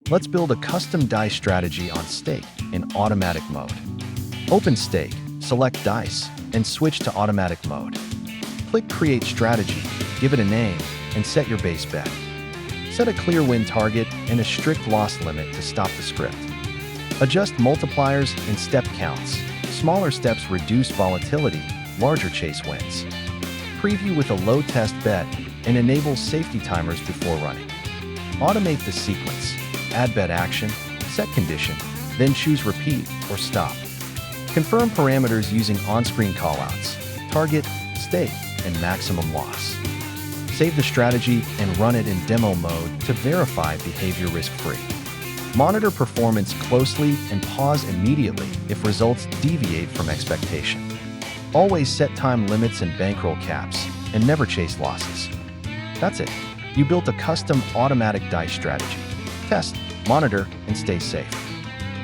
Let's build a custom dice strategy on Stake in automatic mode. Open Stake, select Dice, and switch to automatic mode. Click Create Strategy, give it a name, and set your base bet. Set a clear win target and a strict loss limit to stop the script. Adjust multipliers and step counts. Smaller steps reduce volatility, larger chase wins. Preview with a low test bet and enable safety timers before running. Automate the sequence. Add bet action, set condition, then choose repeat or stop. Confirm parameters using on-screen callouts, target, stake, and maximum loss. Save the strategy and run it in demo mode to verify behavior risk-free. Monitor performance closely and pause immediately if results deviate from expectation. Always set time limits and bankroll caps, and never chase losses. That's it. You built a custom automatic dice strategy. Test, monitor, and stay safe.